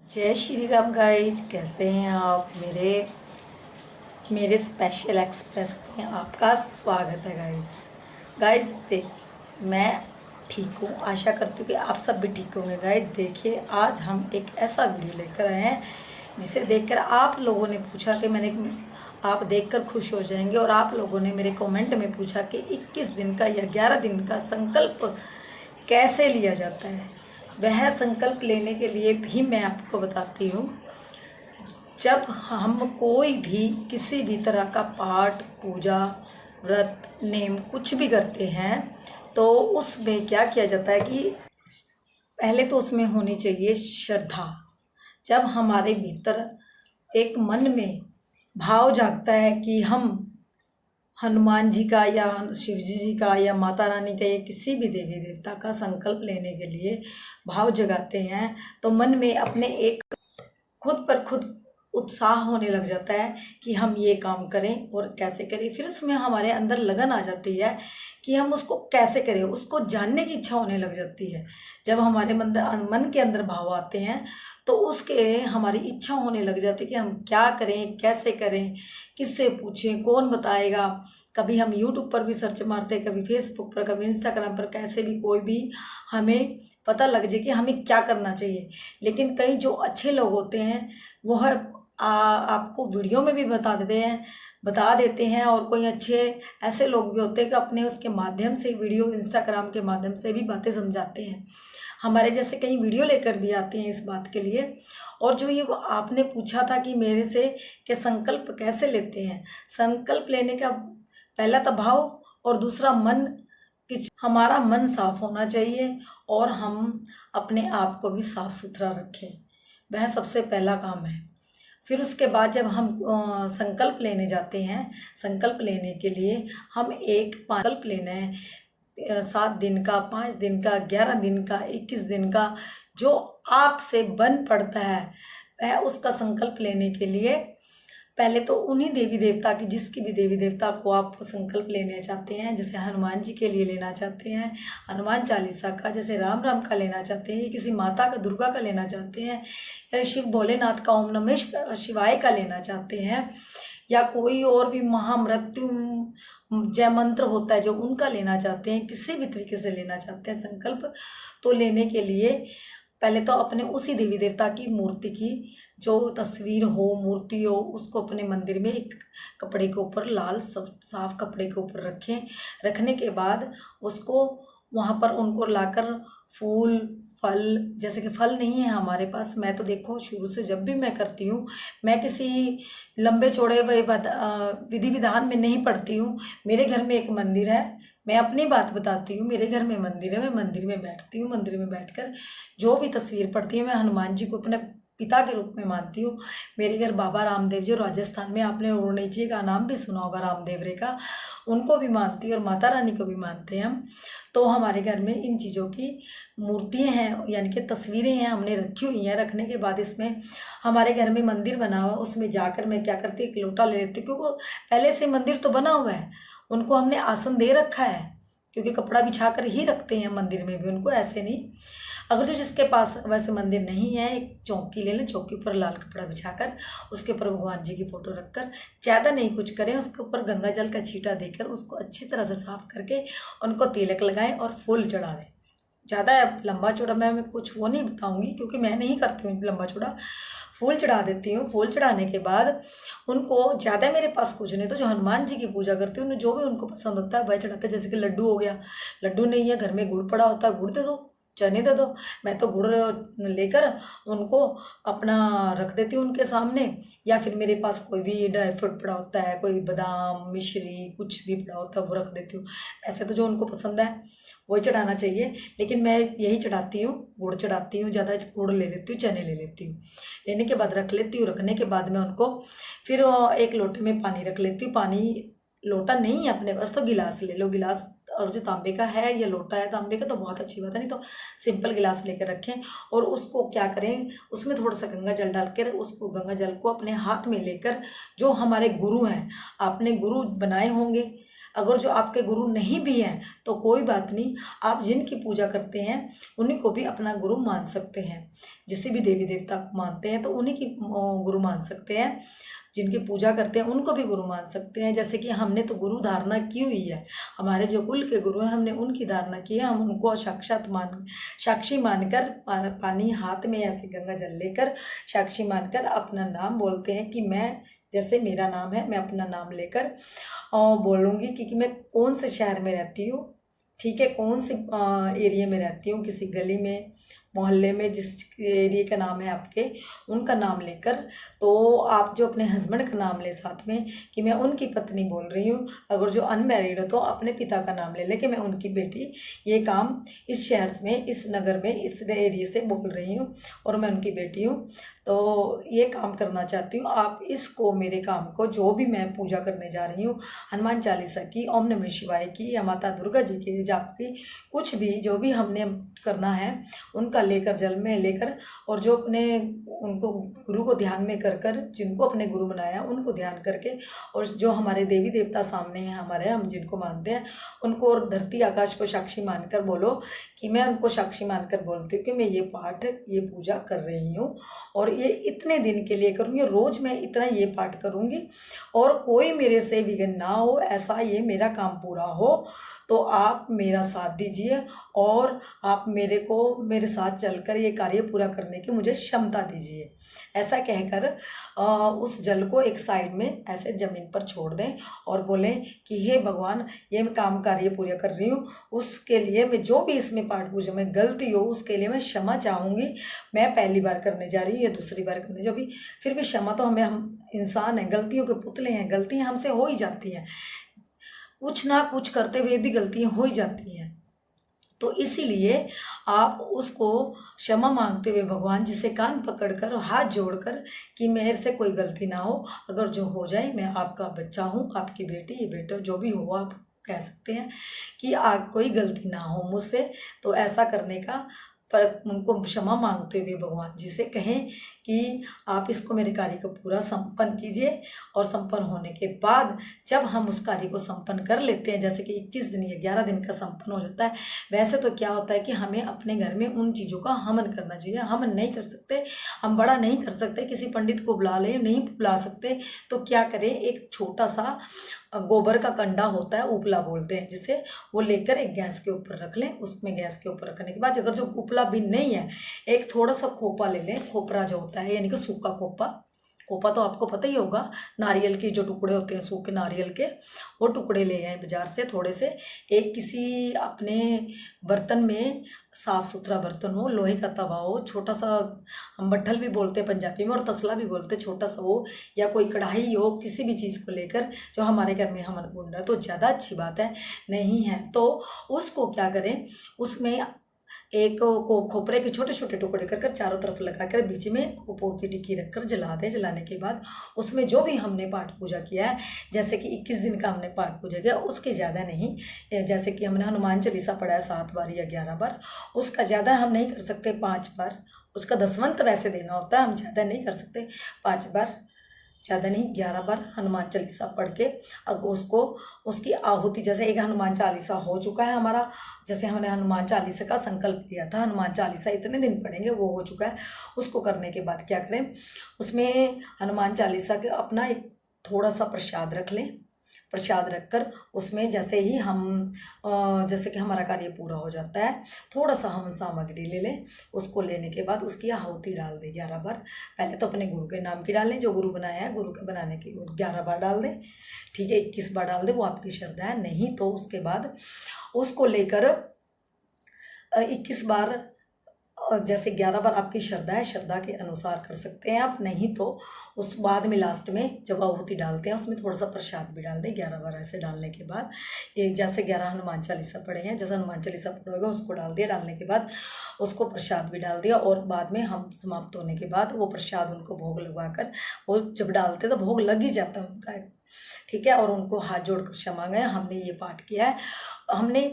जय श्री राम गाइज, कैसे हैं आप। मेरे स्पेशल एक्सप्रेस में आपका स्वागत है गाइज। देख, मैं ठीक हूँ, आशा करती हूँ कि आप सब भी ठीक होंगे। गाइज देखिए, आज हम एक ऐसा वीडियो लेकर आए हैं जिसे देखकर आप लोगों ने पूछा कि आप देखकर खुश हो जाएंगे। और आप लोगों ने मेरे कमेंट में पूछा कि 21 दिन का या 11 दिन का संकल्प कैसे लिया जाता है। वह संकल्प लेने के लिए भी मैं आपको बताती हूँ। जब हम कोई भी किसी भी तरह का पाठ, पूजा, व्रत, नेम कुछ भी करते हैं तो उसमें क्या किया जाता है कि पहले तो उसमें होनी चाहिए श्रद्धा। जब हमारे भीतर एक मन में भाव जागता है कि हम हनुमान जी का या शिव जी का या माता रानी का या किसी भी देवी देवता का संकल्प लेने के लिए भाव जगाते हैं, तो मन में अपने एक खुद पर खुद उत्साह होने लग जाता है कि हम ये काम करें और कैसे करें। फिर उसमें हमारे अंदर लगन आ जाती है कि हम उसको कैसे करें, उसको जानने की इच्छा होने लग जाती है। जब हमारे मन के अंदर भाव आते हैं तो उसके हमारी इच्छा होने लग जाती है कि हम क्या करें, कैसे करें, किससे पूछें, कौन बताएगा। कभी हम यूट्यूब पर भी सर्च मारते हैं, कभी फेसबुक पर, कभी इंस्टाग्राम पर, कैसे भी कोई भी हमें पता लग जाए कि हमें क्या करना चाहिए। लेकिन कई जो अच्छे लोग होते हैं वह आपको वीडियो में भी बता देते हैं। और कोई अच्छे ऐसे लोग भी होते हैं कि अपने उसके माध्यम से, वीडियो इंस्टाग्राम के माध्यम से भी बातें समझाते हैं। हमारे जैसे कई वीडियो लेकर भी आते हैं इस बात के लिए। और जो ये आपने पूछा था कि मेरे से कि संकल्प कैसे लेते हैं, संकल्प लेने का पहला तो भाव और दूसरा मन कि हमारा मन साफ होना चाहिए और हम अपने आप को भी साफ सुथरा रखें। वह सबसे पहला काम है। फिर उसके बाद जब हम संकल्प लेने जाते हैं, संकल्प लेने के लिए हम एक संकल्प लेना है 7 दिन का, 5 दिन का, 11 दिन का, 21 दिन का, जो आपसे बन पड़ता है वह उसका संकल्प लेने के लिए पहले तो उन्हीं देवी देवता की, जिसकी भी देवी देवता को आप संकल्प लेना चाहते हैं, जैसे हनुमान जी के लिए लेना चाहते हैं हनुमान चालीसा का, जैसे राम राम का लेना चाहते हैं, किसी माता का, दुर्गा का लेना चाहते हैं, या शिव भोलेनाथ का ओम नमः शिवाय का लेना चाहते हैं, या कोई और भी महामृत्यु जय मंत्र होता है जो उनका लेना चाहते हैं, किसी भी तरीके से लेना चाहते हैं संकल्प, तो लेने के लिए पहले तो अपने उसी देवी देवता की मूर्ति की जो तस्वीर हो, मूर्ति हो, उसको अपने मंदिर में एक कपड़े के ऊपर, लाल साफ कपड़े के ऊपर रखें। रखने के बाद उसको वहाँ पर उनको लाकर फूल, फल, जैसे कि फल नहीं है हमारे पास, मैं तो देखो शुरू से जब भी मैं करती हूँ, मैं किसी लंबे चौड़े विधि विधान में नहीं पढ़ती हूँ। मेरे घर में एक मंदिर है, मैं अपनी बात बताती हूँ। मेरे घर में मंदिर है, मैं मंदिर में बैठती हूँ। मंदिर में बैठकर जो भी तस्वीर पढ़ती है, मैं हनुमान जी को अपने पिता के रूप में मानती हूँ। मेरे घर बाबा रामदेव जी राजस्थान में, आपने उर्णी जी का नाम भी सुना होगा, रामदेव रे का, उनको भी मानती है और माता रानी को भी मानते हैं हम। तो हमारे घर में इन चीज़ों की मूर्तियाँ हैं, यानी कि तस्वीरें हैं, हमने रखी हुई हैं। रखने के बाद इसमें हमारे घर में मंदिर बना हुआ, उसमें जाकर मैं क्या करती हूँ, एक लोटा ले लेती हूँ, क्योंकि पहले से मंदिर तो बना हुआ है, उनको हमने आसन दे रखा है, क्योंकि कपड़ा बिछा कर ही रखते हैं मंदिर में भी उनको, ऐसे नहीं। अगर जो जिसके पास वैसे मंदिर नहीं है, एक चौकी ले लें, चौकी पर लाल कपड़ा बिछाकर उसके ऊपर भगवान जी की फोटो रखकर, ज़्यादा नहीं कुछ करें, उसके ऊपर गंगा जल का छींटा देकर उसको अच्छी तरह से साफ करके उनको तिलक लगाएं और फूल चढ़ा दें। ज़्यादा लंबा चौड़ा मैं कुछ वो नहीं बताऊँगी, क्योंकि मैं नहीं करती हूँ लंबा चौड़ा। फूल चढ़ा देती हूँ। फूल चढ़ाने के बाद उनको, ज़्यादा मेरे पास कुछ नहीं, तो जो हनुमान जी की पूजा करती हूँ, जो भी उनको पसंद होता है वह चढ़ाते हैं। जैसे कि लड्डू हो गया, लड्डू नहीं है घर में, गुड़ पड़ा होता है, गुड़ दे दो, चने दे दो। मैं तो गुड़ लेकर उनको अपना रख देती हूँ उनके सामने। या फिर मेरे पास कोई भी ड्राई फ्रूट पड़ा होता है, कोई बादाम, मिश्री, कुछ भी पड़ा होता है, वो रख देती हूँ। ऐसे तो जो उनको पसंद है वही चढ़ाना चाहिए, लेकिन मैं यही चढ़ाती हूँ, गुड़ चढ़ाती हूँ। ज़्यादा गुड़ ले लेती हूँ, चने ले लेती हूँ। लेने के बाद रख लेती हूँ। रखने के बाद मैं उनको फिर एक लोटे में पानी रख लेती हूँ। पानी, लोटा नहीं है अपने पास तो गिलास ले लो, गिलास, और जो तांबे का है या लोटा है तांबे का तो बहुत अच्छी बात है, नहीं तो सिंपल गिलास लेकर रखें। और उसको क्या करें, उसमें थोड़ा सा गंगा जल डालकर, उसको गंगा जल को अपने हाथ में लेकर, जो हमारे गुरु हैं, आपने गुरु बनाए होंगे, अगर जो आपके गुरु नहीं भी हैं तो कोई बात नहीं, आप जिनकी पूजा करते हैं उन्हीं को भी अपना गुरु मान सकते हैं। जिसे भी देवी देवता को मानते हैं तो उन्हीं की गुरु मान सकते हैं। जिनकी पूजा करते हैं उनको भी गुरु मान सकते हैं। जैसे कि हमने तो गुरु धारणा की हुई है, हमारे जो कुल के गुरु हैं हमने उनकी धारणा की है। हम उनको साक्षी मानकर पानी हाथ में ऐसे गंगा जल लेकर साक्षी मानकर अपना नाम बोलते हैं कि मैं, जैसे मेरा नाम है, मैं अपना नाम लेकर बोलूँगी कि मैं कौन से शहर में रहती हूँ, ठीक है, कौन से एरिया में रहती हूँ, किसी गली में, मोहल्ले में, जिस एरिया का नाम है आपके, उनका नाम लेकर, तो आप जो अपने हस्बैंड का नाम ले साथ में कि मैं उनकी पत्नी बोल रही हूँ। अगर जो अनमैरिड हो तो अपने पिता का नाम ले कि मैं उनकी बेटी ये काम इस शहर में, इस नगर में, इस एरिया से बोल रही हूँ और मैं उनकी बेटी हूँ, तो ये काम करना चाहती हूँ। आप इसको, मेरे काम को, जो भी मैं पूजा करने जा रही हूँ, हनुमान चालीसा की, ओम नमः शिवाय की, या माता दुर्गा जी की जाप की, कुछ भी जो भी हमने करना है उनका लेकर, जल में लेकर, और जो अपने उनको गुरु को ध्यान में कर कर, जिनको अपने गुरु बनाया उनको ध्यान करके, और जो हमारे देवी देवता सामने हैं हमारे, हम जिनको मानते हैं उनको, और धरती आकाश को साक्षी मानकर बोलो कि मैं उनको साक्षी मानकर बोलती हूँ कि मैं ये पाठ, ये पूजा कर रही हूँ और ये इतने दिन के लिए करूँगी, रोज़ मैं इतना ये पाठ करूँगी और कोई मेरे से विघ्न ना हो, ऐसा ये मेरा काम पूरा हो। तो आप मेरा साथ दीजिए और आप मेरे साथ चलकर ये कार्य पूरा करने की मुझे क्षमता दीजिए। ऐसा कहकर उस जल को एक साइड में ऐसे ज़मीन पर छोड़ दें और बोलें कि हे भगवान, ये मैं काम कार्य पूरा कर रही हूँ, उसके लिए मैं जो भी इसमें पाठ पूजा में गलती हो उसके लिए मैं क्षमा चाहूँगी। मैं पहली बार करने जा रही हूँ या दूसरी बार करने, जो भी, फिर भी क्षमा तो हमें, हम इंसान हैं, गलतियों के पुतले हैं, गलतियाँ हमसे हो ही जाती हैं, कुछ ना कुछ करते हुए भी गलतियाँ हो ही जाती हैं। तो इसीलिए आप उसको क्षमा मांगते हुए भगवान जी से कान पकड़कर और हाथ जोड़कर कि मेरे से कोई गलती ना हो, अगर जो हो जाए, मैं आपका बच्चा हूँ, आपकी बेटी, ये बेटा, जो भी हो आप कह सकते हैं कि कोई गलती ना हो मुझसे। तो ऐसा करने का, पर उनको क्षमा मांगते हुए भगवान जी से कहें कि आप इसको, मेरे कार्य को पूरा संपन्न कीजिए। और संपन्न होने के बाद जब हम उस कार्य को संपन्न कर लेते हैं, जैसे कि 21 दिन या 11 दिन का संपन्न हो जाता है, वैसे तो क्या होता है कि हमें अपने घर में उन चीज़ों का हवन करना चाहिए। हवन नहीं कर सकते, हम बड़ा नहीं कर सकते, किसी पंडित को बुला लें, नहीं बुला सकते तो क्या करें, एक छोटा सा गोबर का कंडा होता है, उपला बोलते हैं जिसे, वो लेकर एक गैस के ऊपर रख लें। उसमें गैस के ऊपर रखने के बाद, अगर जो उपला भी नहीं है, एक थोड़ा सा खोपा ले लें, खोपरा जो होता है, यानी कि सूखा खोपा। खोपा तो आपको पता ही होगा, नारियल के जो टुकड़े होते हैं, सूखे नारियल के, वो टुकड़े ले आए बाजार से थोड़े से। एक किसी अपने बर्तन में, साफ़ सुथरा बर्तन हो, लोहे का तवा हो, छोटा सा, हम बट्ठल भी बोलते हैं पंजाबी में और तसला भी बोलते हैं, छोटा सा हो, या कोई कढ़ाई हो, किसी भी चीज़ को लेकर जो हमारे घर में हवन कुंड है तो ज़्यादा अच्छी बात है। नहीं है तो उसको क्या करें, उसमें एक को खोपरे के छोटे छोटे टुकड़े कर चारों तरफ लगाकर बीच में कपूर की टिक्की रखकर जला दें। जलाने के बाद उसमें जो भी हमने पाठ पूजा किया है, जैसे कि 21 दिन का हमने पाठ पूजा किया, उसके ज़्यादा नहीं, जैसे कि हमने हनुमान चालीसा पढ़ा है 7 बार या 11 बार, उसका ज़्यादा हम नहीं कर सकते, 5 बार, उसका दसवंत वैसे देना होता है, हम ज़्यादा नहीं कर सकते, 5 बार, ज़्यादा नहीं, 11 बार हनुमान चालीसा पढ़ के अब उसको, उसकी आहुति, जैसे एक हनुमान चालीसा हो चुका है हमारा, जैसे हमने हनुमान चालीसा का संकल्प लिया था, हनुमान चालीसा इतने दिन पढ़ेंगे, वो हो चुका है। उसको करने के बाद क्या करें, उसमें हनुमान चालीसा के अपना एक थोड़ा सा प्रसाद रख लें। प्रसाद रखकर उसमें जैसे ही हम, जैसे कि हमारा कार्य पूरा हो जाता है, थोड़ा सा हम सामग्री ले लें। उसको लेने के बाद उसकी आहुति डाल दें 11 बार। पहले तो अपने गुरु के नाम की डालें, जो गुरु बनाया है, गुरु के बनाने की 11 बार डाल दें, ठीक है। 21 बार डाल दें, वो आपकी श्रद्धा है। नहीं तो उसके बाद उसको लेकर 21 बार, जैसे 11 बार आपकी श्रद्धा है, श्रद्धा के अनुसार कर सकते हैं आप। नहीं तो उस बाद में लास्ट में जब आहुति डालते हैं उसमें थोड़ा सा प्रसाद भी डाल दें 11 बार। ऐसे डालने के बाद एक, जैसे 11 हनुमान चालीसा पढ़े हैं, जैसा हनुमान चालीसा पढ़ोगे उसको डाल दिया, डालने के बाद उसको प्रसाद भी डाल दिया, और बाद में हम समाप्त होने के बाद वो प्रसाद उनको भोग लगवा कर, वो जब डालते तो भोग लग ही जाता है उनका, ठीक है। और उनको हाथ जोड़कर क्षमा गए, हमने ये पाठ किया है, हमने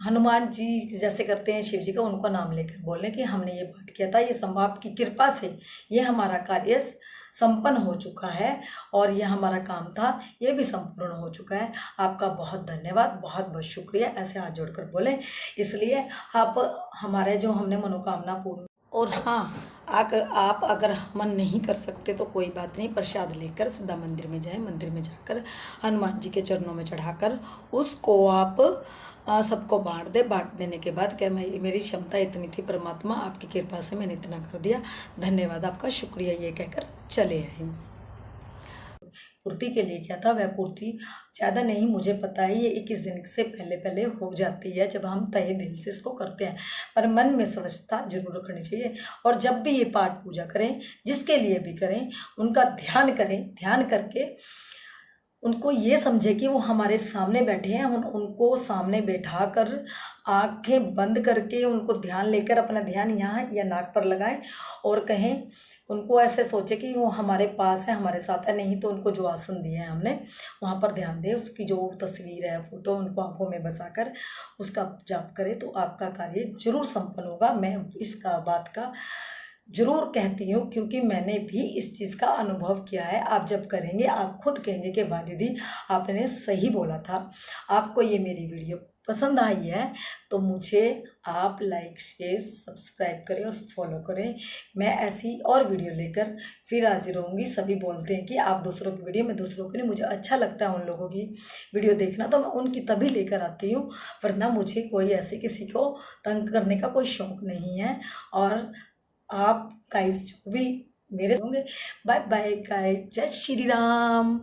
हनुमान जी जैसे करते हैं शिव जी का, उनका नाम लेकर बोलें कि हमने ये पाठ किया था, ये सब आपकी कृपा से ये हमारा कार्य संपन्न हो चुका है और ये हमारा काम था, ये भी संपूर्ण हो चुका है। आपका बहुत धन्यवाद, बहुत बहुत शुक्रिया, ऐसे हाथ जोड़कर बोलें। इसलिए आप हमारे जो हमने मनोकामना पूर्ण। और हाँ, आप अगर मन नहीं कर सकते तो कोई बात नहीं, प्रसाद लेकर सीधा मंदिर में जाएं, मंदिर में जाकर हनुमान जी के चरणों में चढ़ाकर उसको आप सबको बांट दे। बांट देने के बाद क्या, मेरी क्षमता इतनी थी परमात्मा आपकी कृपा से मैंने इतना कर दिया, धन्यवाद आपका, शुक्रिया, ये कहकर चले आए। पूर्ति के लिए क्या था, वह पूर्ति ज़्यादा नहीं, मुझे पता है ये 21 दिन से पहले पहले हो जाती है जब हम तहे दिल से इसको करते हैं, पर मन में स्वच्छता जरूर रखनी चाहिए। और जब भी ये पाठ पूजा करें, जिसके लिए भी करें, उनका ध्यान करें, ध्यान करके उनको ये समझे कि वो हमारे सामने बैठे हैं, उनको सामने बैठा कर आंखें बंद करके उनको ध्यान लेकर अपना ध्यान यहाँ या नाक पर लगाएं और कहें, उनको ऐसे सोचे कि वो हमारे पास है, हमारे साथ है। नहीं तो उनको जो आसन दिए हैं हमने वहाँ पर ध्यान दें, उसकी जो तस्वीर है, फोटो, उनको आंखों में बसाकर उसका जाप करें तो आपका कार्य जरूर संपन्न होगा। मैं इसका बात का जरूर कहती हूँ क्योंकि मैंने भी इस चीज़ का अनुभव किया है। आप जब करेंगे आप खुद कहेंगे कि वाह दीदी आपने सही बोला था। आपको ये मेरी वीडियो पसंद आई है तो मुझे आप लाइक, शेयर, सब्सक्राइब करें और फॉलो करें। मैं ऐसी और वीडियो लेकर फिर हाजिर होंगी। सभी बोलते हैं कि आप दूसरों की वीडियो, मैं दूसरों की नहीं, मुझे अच्छा लगता है उन लोगों की वीडियो देखना तो मैं उनकी तभी लेकर आती हूँ, वरना मुझे कोई ऐसे किसी को तंग करने का कोई शौक़ नहीं है। और आप गाइस जो भी मेरे होंगे, बाय बाय गाइस, जय श्री राम।